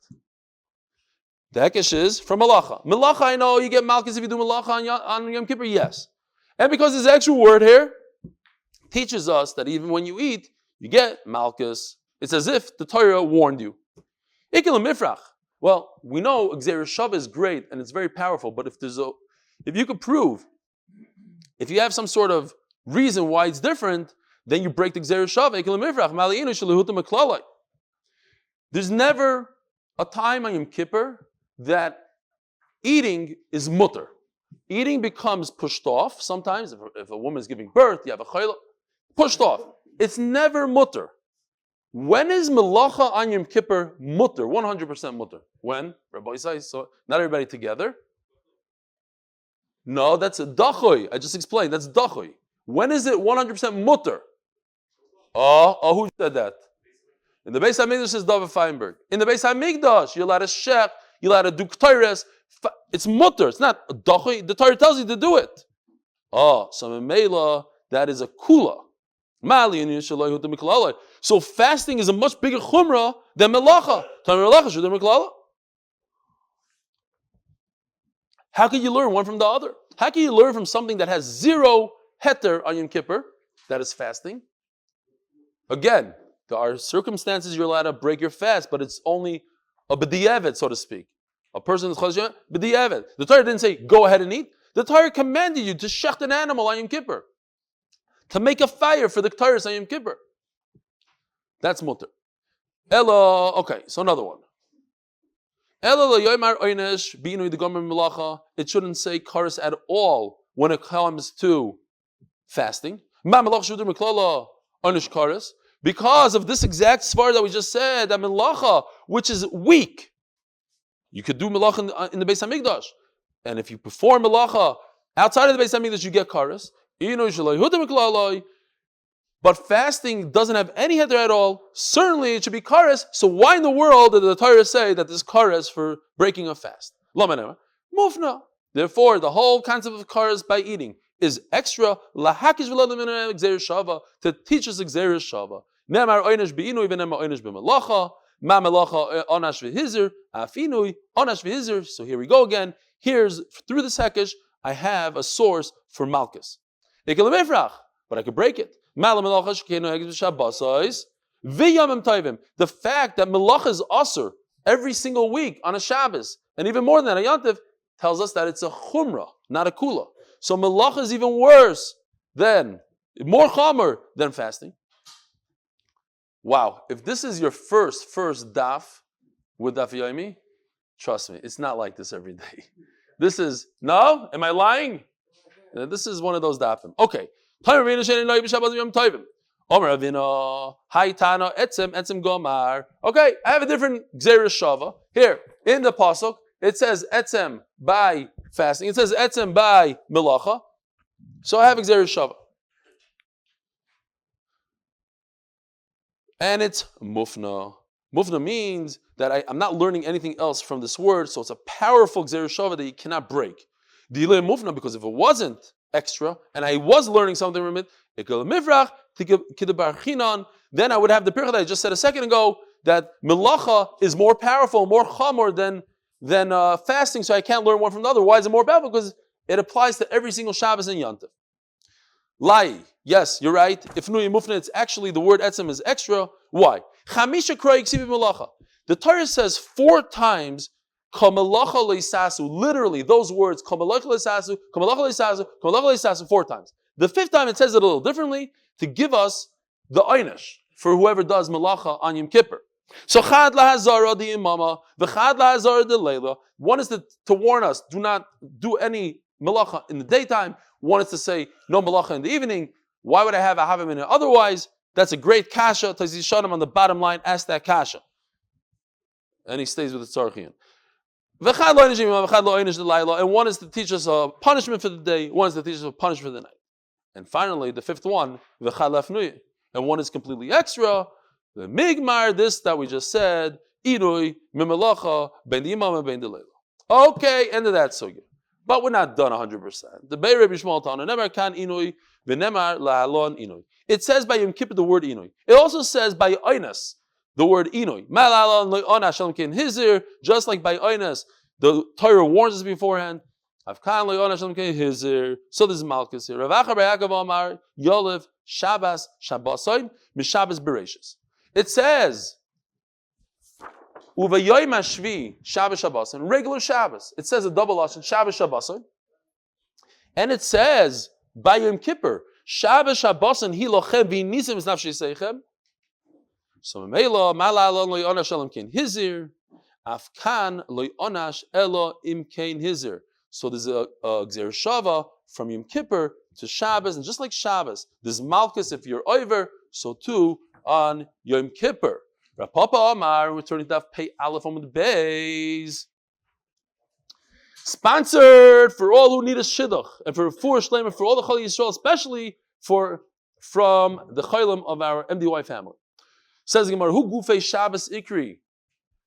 The hekesh is from malacha. Malacha, I know you get malchus if you do malacha on Yom Kippur, yes. And because this extra word here teaches us that even when you eat, you get malchus. It's as if the Torah warned you. Ikil mifrach. Well, we know Gzeir Shava is great and it's very powerful, but if you could prove, if you have some sort of reason why it's different, then you break the Gzeir Shava. There's never a time on Yom Kippur that eating is mutter. Eating becomes pushed off. Sometimes, if a woman is giving birth, you have a chayla, pushed off. It's never mutter. When is melacha on Yom Kippur mutter? 100% mutter. When? Rabbi says, so not everybody together. No, that's a dachoy. I just explained, that's dachoy. When is it 100% mutter? Oh, who said that? In the Beis HaMikdash says David Feinberg. In the Beis HaMikdash, you're allowed to shech, you're allowed to do k'tayres. It's mutter. It's not a dachoy. The Torah tells you to do it. Oh, so in Mela, that is a kula. So fasting is a much bigger chumrah than melacha. How can you learn one from the other? How can you learn from something that has zero heter on Yom Kippur, that is fasting? Again, there are circumstances you're allowed to break your fast, but it's only a b'di'evet, so to speak. A person is chazon b'di'evet. The Torah didn't say go ahead and eat. The Torah commanded you to shecht an animal on Yom Kippur, to make a fire for the k'taris on Yom Kippur. That's mutter. Ella, okay, so another one. It shouldn't say karis at all when it comes to fasting. Because of this exact svar that we just said, that melacha, which is weak. You could do melacha in the Beis HaMikdash. And if you perform melacha outside of the Beis HaMikdash, you get karis. But fasting doesn't have any heter at all. Certainly it should be kares. So why in the world did the Torah say that this kares for breaking a fast? Mufna. Therefore, the whole concept of kares by eating is extra lahakish v'ladim gzeir shava, to teach us gzeir shava. Nemar oynesh be'inui v'nemar oynesh b'melacha. Ma melacha onash v'hizir afinui onash v'hizir. So here we go again. Here's through the sekesh I have a source for malchus. But I could break it. The fact that melacha is asur every single week on a Shabbos, and even more than that, a Yantiv, tells us that it's a chumrah, not a kula. So melacha is even worse than, more chomer than fasting. Wow, if this is your first daf with Daf Yomi, trust me, it's not like this every day. This is, no? Am I lying? This is one of those dafim. Okay. Okay, I have a different gzeir shava. Here, in the pasuk, it says etzem by fasting. It says etzem by melacha. So I have a gzeir shava. And it's mufna. Mufna means that I'm not learning anything else from this word, so it's a powerful gzeir shava that you cannot break. Delay mufna, because if it wasn't extra, and I was learning something from it, then I would have the pircha that I just said a second ago, that melacha is more powerful, more chamor than fasting, so I can't learn one from the other. Why is it more powerful? Because it applies to every single Shabbos and Yantiv. Lai. Yes, you're right. If Nui Mufna, it's actually the word etzem is extra. Why? Chamisha Kroy Ksibi Malacha. The Torah says 4 times, Kamalacha Leisasu. Literally, those words, Kamalacha Leisasu, Kamalacha Leisasu, Kamalacha Leisasu, 4 times. The 5th time it says it a little differently to give us the einish for whoever does malacha on Yom Kippur. So Chad lahazara the imama, the Chad lahazara the leila. One is to warn us, do not do any malacha in the daytime. One is to say no malacha in the evening. Why would I have a havim in it? Otherwise, that's a great kasha. Tazi Shanim on the bottom line ask that kasha, and he stays with the tzarchian. And one is to teach us a punishment for the day. One is to teach us a punishment for the night. And finally, the 5th one, and one is completely extra. The migmar, this that we just said, inui mimelacha ben imam and ben delayla. Okay, end of that sugya. But we're not done 100%. The Bei Rabbi Shmuel Tana never kan inui v'nemar lahalon inui. It says by Yom Kippur the word inui. It also says by Oinas the word inui. Malalon le'onash shalom kin hizir. Just like by Oinas, the Torah warns us beforehand. Avkan le'onash shalom kin hizir. So this is Malchus here. Rav Acha bar Yaakov Amar Yolev Shabbos Shabbosoin Mishabbos Bereshis. It says Uvayoyim Hashvi Shabbos Shabbosoin, regular Shabbos. It says a double lashon Shabbos Shabbosoin, and it says by Yom Kippur Shabbos Shabbosoin Hi Lochem V'Nisim Es Nafshi Seichem. So Meila Malalon Le'onash Shalom Kin Hizir Afkan Le'onash Elo Im Kain Hizir. So there's a Gzer Shava from Yom Kippur to Shabbos, and just like Shabbos, there's Malchus if you're over, so too on Yom Kippur. Rav Papa Amar, returning to Daf Pei Aleph Amud Beis. Sponsored for all who need a Shidduch, and for Refuah Shelayma, for all the Cholei Yisrael, especially from the Chaylim of our MDY family. Says the Gemara, Hu Gufei Shabbos Ikri.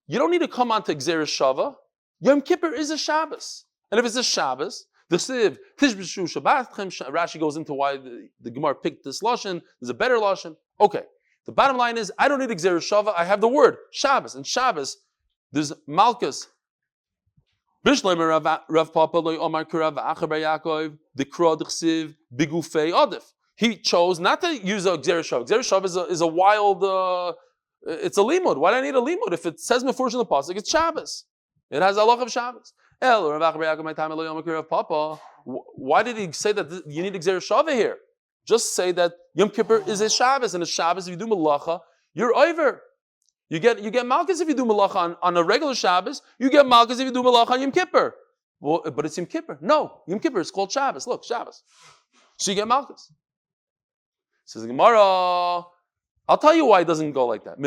You don't need to come on to Gzeres Shava. Yom Kippur is a Shabbos. And if it's a Shabbos, the Siv, Tishbishu Shabbatchem, Rashi goes into why the Gemara picked this lashon. There's a better lashon. Okay. The bottom line is, I don't need Gzeres Shava. I have the word Shabbos. And Shabbos, there's Malchus. Bishleimer Rav Papa Loi Omar Kurav Acher Bar Yaakov Dikra Dchsiv Bigufei Adif. He chose not to use a Gzeres Shava. Gzeres Shava is a wild. It's a limud. Why do I need a limud? If it says Mefurish in the pasuk, it's Shabbos. It has halach of Shabbos. Why did he say that you need Gzeres Shava here? Just say that Yom Kippur is a Shabbos, and a Shabbos, if you do malacha, you're over. You get malchus if you do malacha on a regular Shabbos. You get malchus if you do malacha on Yom Kippur. Well, but it's Yom Kippur. No, Yom Kippur is called Shabbos. Look, Shabbos. So you get malchus. Says the Gemara, I'll tell you why it doesn't go like that.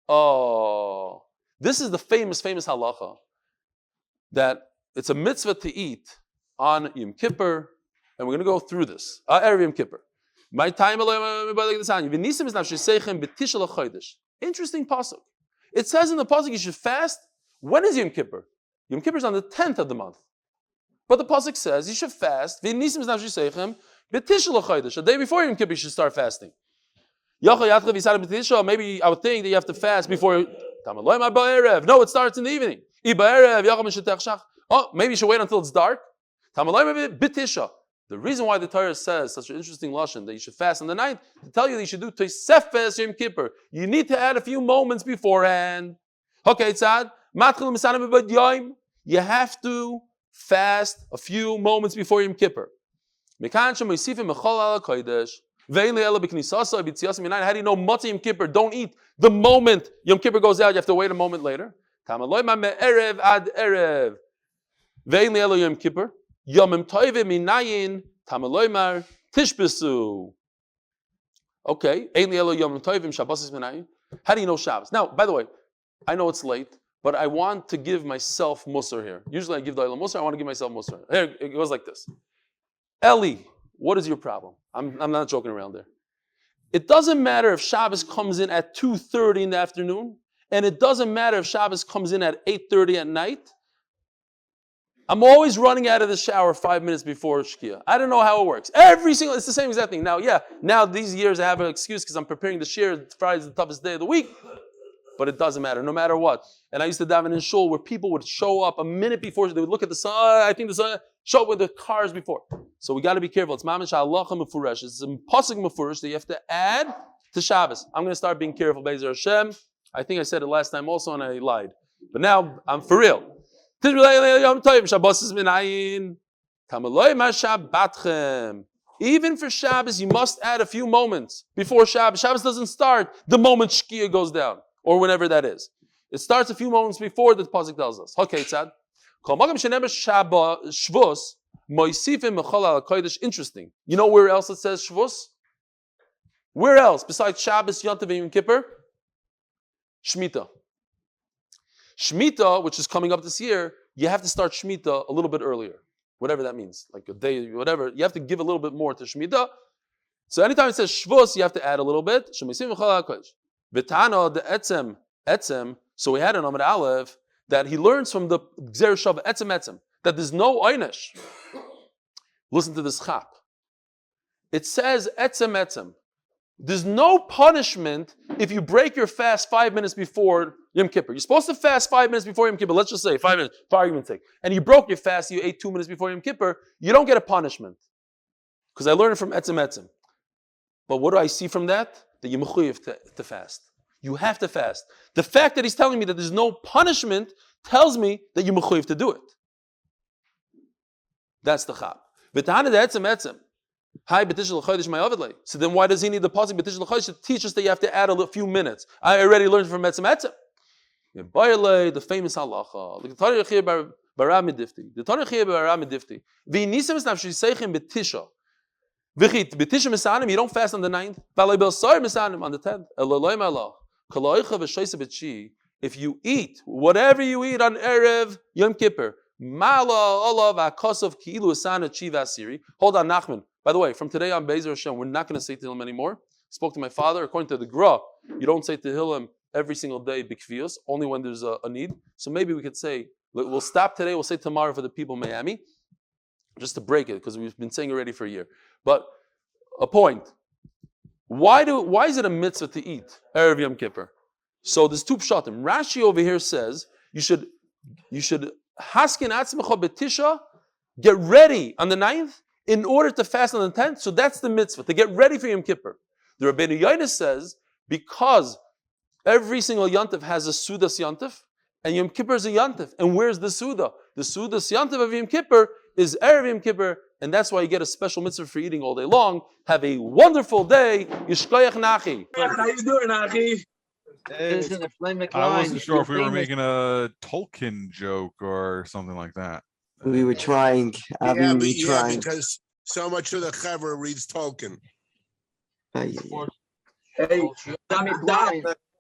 Oh, this is the famous halacha that it's a mitzvah to eat on Yom Kippur. And we're going to go through this. Erev Yom Kippur. My time. Interesting pasuk. It says in the pasuk you should fast. When is Yom Kippur? Yom Kippur is on the 10th of the month. But the pasuk says you should fast. A day before Yom Kippur you should start fasting. Maybe I would think that you have to fast before. No, it starts in the evening. Oh, maybe you should wait until it's dark. The reason why the Torah says such an interesting lashon that you should fast on the night, to tell you that you should do Tosefes Yom Kippur. You need to add a few moments beforehand. Okay, tzad. You have to fast a few moments before Yom Kippur. How do you know Matzah Yom Kippur? Don't eat the moment Yom Kippur goes out. You have to wait a moment later. Yom Kippur. Yomim toive minayin tamaloymar tishbesu. Okay, ainli elo yomim toivim Shabbos minayin. How do you know Shabbos? Now, by the way, I know it's late, but I want to give myself musar here. Usually I give the Olam musar. I want to give myself musar. Here, it goes like this. Eli, what is your problem? I'm not joking around there. It doesn't matter if Shabbos comes in at 2:30 in the afternoon, and it doesn't matter if Shabbos comes in at 8:30 at night. I'm always running out of the shower 5 minutes before Shkia. I don't know how it works. It's the same exact thing. Now these years I have an excuse because I'm preparing the shir. Friday's the toughest day of the week. but it doesn't matter, no matter what. And I used to daven in shul where people would show up a minute before, they would look at the sun, I think the sun, show up with the cars before. So we got to be careful. It's mamish halacha mefuresh. It's a pasuk mefurish that you have to add to Shabbos. I'm going to start being careful, Be'ezer Hashem. I think I said it last time also and I lied. But now I'm for real. Even for Shabbos, you must add a few moments before Shabbos. Shabbos doesn't start the moment Shkia goes down, or whenever that is. It starts a few moments before the pasuk tells us. Okay, Tzad. Interesting. You know where else it says Shvus? Where else besides Shabbos, Yom Tov, and Yom Kippur? Shemitah. Shemitah, which is coming up this year, you have to start Shemitah a little bit earlier. Whatever that means, like a day, whatever. You have to give a little bit more to Shemitah. So anytime it says Shvus, you have to add a little bit. V'tana the etzem. So we had an Amud Aleph that he learns from the Gzer Shav etzem that there's no oynesh. Listen to this chap. It says etzem. There's no punishment if you break your fast 5 minutes before Yom Kippur. You're supposed to fast 5 minutes before Yom Kippur. Let's just say 5 minutes, for argument's sake. And you broke your fast, you ate 2 minutes before Yom Kippur. You don't get a punishment. Because I learned it from etzem. But what do I see from that? That you're mechuyev to fast. You have to fast. The fact that he's telling me that there's no punishment tells me that you're mechuyev to do it. That's the chap. V'tahana the etzem. Hi, so then why does he need the pasuk to teach us that you have to add a few minutes? I already learned from etzem. The famous halacha. The Tana Yechia Barami Difti. The Tana Yechia Barami Difti. V'nisem es nafshi seichem betisha. V'chit betisha misanim. You don't fast on the 9th. V'alei belsar misanim on the 10th. Eloloi malah. Kaloicha v'shoyse b'tshi. If you eat whatever you eat on erev Yom Kippur, mala olav akosov ki'ilu asana chi v'asiri. Hold on, Nachman. By the way, from today on, Be'ezer Hashem, we're not going to say Tehillim anymore. Spoke to my father. According to the Grove, you don't say Tehillim every single day, b'kfiyos, only when there's a need. So maybe we could say, we'll stop today, we'll say tomorrow for the people in Miami, just to break it, because we've been saying already for a year. But a point. Why is it a mitzvah to eat Erev Yom Kippur? So there's two pshatim. Rashi over here says, you should haskin atzmecha betisha, get ready on the 9th, in order to fast on the 10th, so that's the mitzvah, to get ready for Yom Kippur. The Rabbi Yoina says, because every single Yontif has a Sudas Yontif, and Yom Kippur is a Yontif. And where's the Suda? The Sudas Yontif of Yom Kippur is Erev Yom Kippur, and that's why you get a special mitzvah for eating all day long. Have a wonderful day. Yishkoyach Nachi. How you doing, Nachi? I wasn't sure if we were making a Tolkien joke or something like that. We were trying. Because so much of the Chaver reads Tolkien. Hey,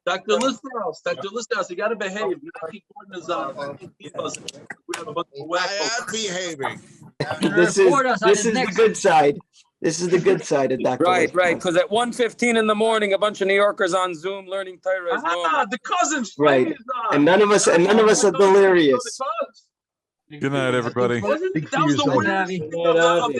Dr. Listhouse, you got to behave. We have a bunch of whack. I am behaving. This is the good side. This is the good side of Dr. Right, because at 1:15 in the morning, a bunch of New Yorkers on Zoom learning Torah. The cousins. Right, and none of us are delirious. Good night, everybody. That was the weirdest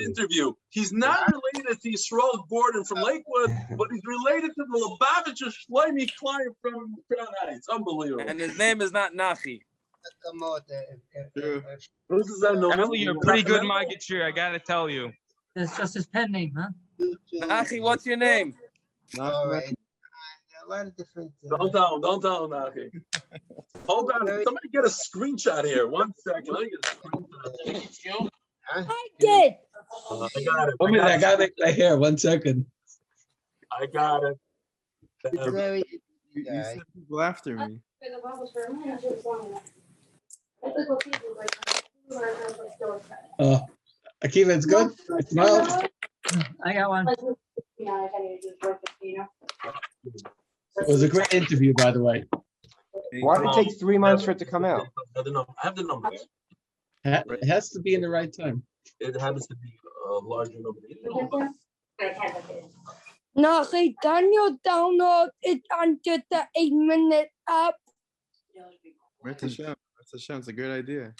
interview. He's not related to Yisrael Gordon from Lakewood, but he's related to the Lubavitcher Shlomi client from Crown Heights. Unbelievable. And his name is not Nachi. You're pretty good, Maggitcher, I gotta tell you. It's just his pen name, huh? Nachi, what's your name? All right. A lot of different. Don't tell him, Nachi. Hold on, somebody get a screenshot here. 1 second. Let me get a screenshot. I did. I got it. I got it right here. 1 second. I got it. You said people after me. Akiva, it's good. It smells. I got one. It was a great interview, by the way. Why did it take 3 months for it to come out? I have the numbers. It has to be in the right time. It happens to be a larger number. No, Daniel download it onto the 8-minute app. Where's Hashem? It's a great idea.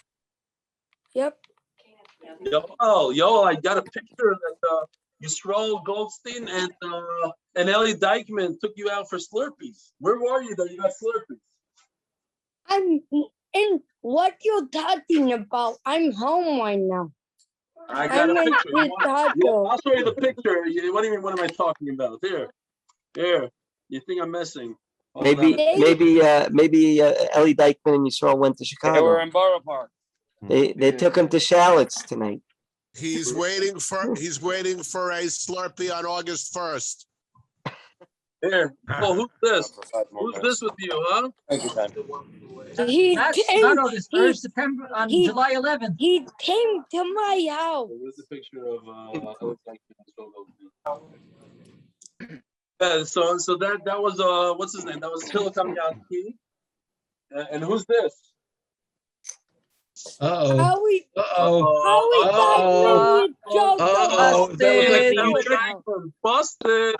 Yep. Yo, I got a picture that Yisrael Goldstein and Eli Dykman took you out for Slurpees. Where were you though? You got Slurpees. I'm in what you're talking about. I'm home right now. I got I'm a in picture. Chicago. I'll show you the picture. What do you mean? What am I talking about? Here. You think I'm messing? Maybe Eli Dykeman and Yisrael went to They were Chicago. in Borough Park. They took him to Charlotte's tonight. He's waiting for a Slurpee on August 1st. Here. Oh, who's this? Who's this with you, huh? Thank you, Sam. Not August 1st, September, on July 11th. He came to my house. Where's the picture of so that was what's his name? That was Phil and who's this? How we Busted.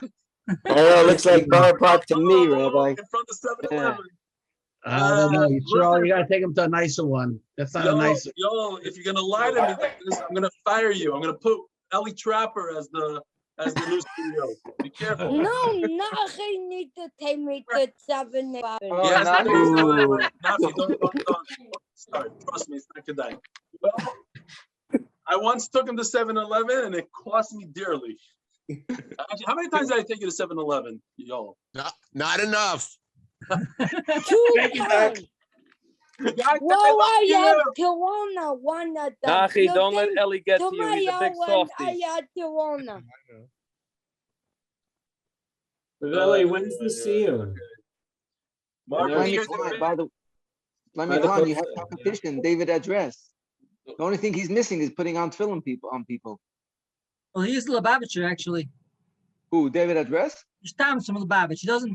Oh, looks like Borough Park to me, Rabbi. In front of 7-Eleven. I don't know. You gotta take him to a nicer one. That's not a nice. Yo, if you're gonna lie to me like this, I'm gonna fire you. I'm gonna put Ellie Trapper as the new CEO. Be careful. No, I need to take me to 7-Eleven. Yes, don't. Sorry, trust me, it's not good night. Well, I once took him to 7-Eleven and it cost me dearly. Actually, how many times did I take you to 7-Eleven, y'all? Not enough. 2 times. Well, I had Corona one of them. Nachi, don't let Ellie get to you. He's a big Tomorrow softie. I had Corona. Ellie, when's the see you? By the way, you have competition. David address. The only thing he's missing is putting on film on people. Well, he's Lubavitcher, actually. Who, David address? He stamps from Lubavitch. He doesn't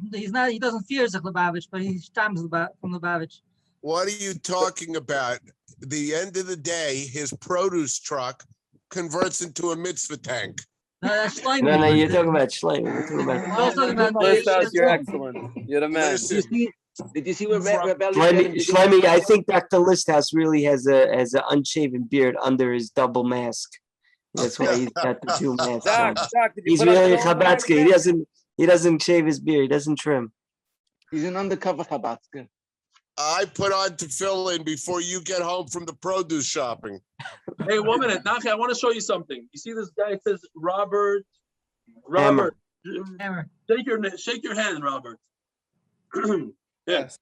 fear Zech Lubavitch, but he stamps from Lubavitch. What are you talking about? The end of the day, his produce truck converts into a mitzvah tank. No, that's Shlayma. No, you're talking about Shlayma. You're excellent. You're the man. Did you see what Shlayma? I think Dr. Listhouse really has an unshaven beard under his double mask. That's why he's got the 2 masks on. He's really a Chabatzky. He doesn't shave his beard. He doesn't trim. He's an undercover Chabatzky. I put on to fill in before you get home from the produce shopping. Hey, 1 minute, Nachi, I want to show you something. You see this guy? It says Robert. Hammer. Shake your hand, Robert. Yes.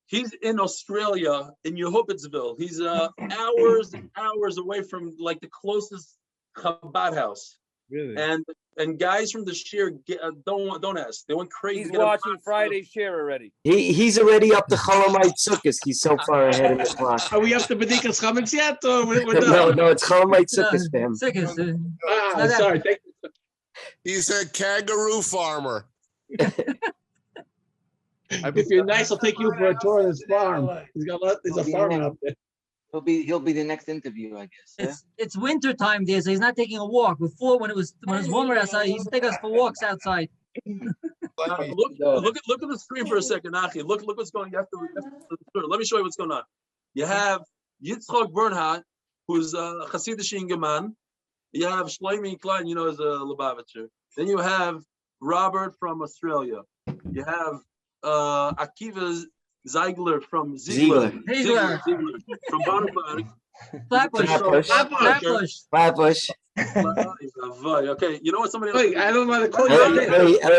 He's in Australia, in Yehubitzville. He's hours and hours away from like the closest Chabad house. Really? And guys from the shir don't ask. They went crazy. He's watching Friday share already. He's already up to Cholomite Sukkos. He's so far ahead of the clock. Are we up to Bedikas Chametz yet? Or No, it's Cholomite Sukkos, fam. Sorry. Thank you. He's a kangaroo farmer. If you're nice, I'll take you for a tour of this farm. There's a farm out there. He'll be the next interview, I guess. It's winter time there, so he's not taking a walk. Before, when it was warmer outside, he used to take us for walks outside. Look at the screen for a second, Achi. Look what's going on. Let me show you what's going on. You have Yitzchak Bernhardt, who's a Hasidic Ingeman. You have Shlomi Klein, is a Lubavitcher. Then you have Robert from Australia. You have Akiva Ziegler from Ziegler. From Bonneville. Flatbush. Okay, you know what somebody else? Wait, I don't want to call you. A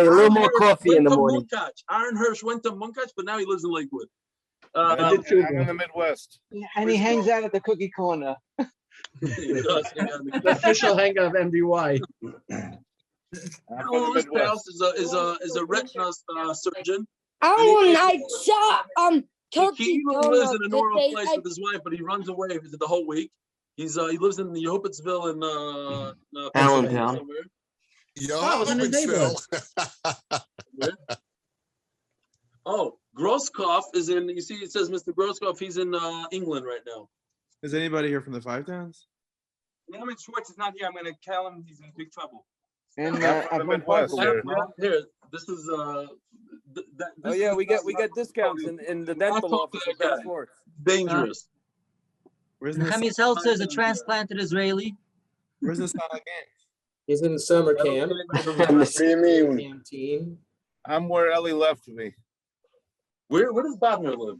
little more coffee in the morning. Aaron Hirsch went to Munkach, but now he lives in Lakewood. I'm in the Midwest. And he hangs out at the cookie corner. The official hangout of MDY. This house is a retina surgeon. He lives in a normal place with his wife, but he runs away the whole week. He lives in the Yehubitzville in Allentown. Oh, Grosskopf is in. You see, it says Mr. Grosskopf. He's in England right now. Is anybody here from the Five Towns? Norman Schwartz is not here. I'm going to tell him he's in big trouble. And here, this is Oh yeah, we get discounts in the dental office. Dangerous. Nehemiah Seltzer is a transplanted Israeli. Where's this on again? He's in summer camp. I'm where Ellie left me. Where does Bodner live?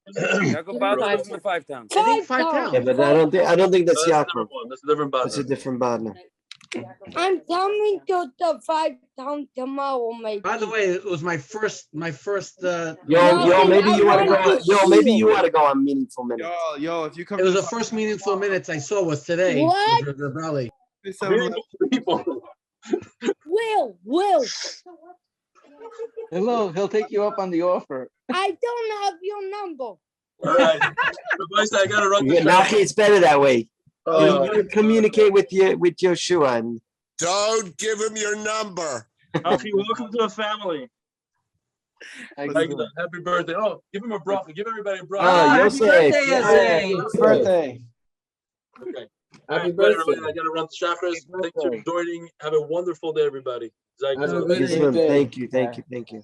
Yaakov Badner lives in the 5 towns. I think 5 towns. Yeah, but I don't think that's Yaakov. That's a different button. That's a different partner. I'm coming to the 5 town tomorrow, maybe. By the way, it was my first. Yo, maybe you want to go. Yo, maybe you want to go on Meaningful Minutes. Yo, if you come. It was the first meaningful minutes I saw was today. What? With Rabbi. Will. Hello, he'll take you up on the offer. I don't have your number. All right. I gotta run the Nachi, it's better that way. You communicate with Yeshua. And Don't give him your number. Nachi, welcome to the family. Happy birthday. Oh, give him a bracha. Give everybody a bracha. Happy birthday, Yossi. Happy birthday. Okay. Happy birthday. I gotta run the chakras. Thanks for joining. Have a wonderful day, everybody. Thank you.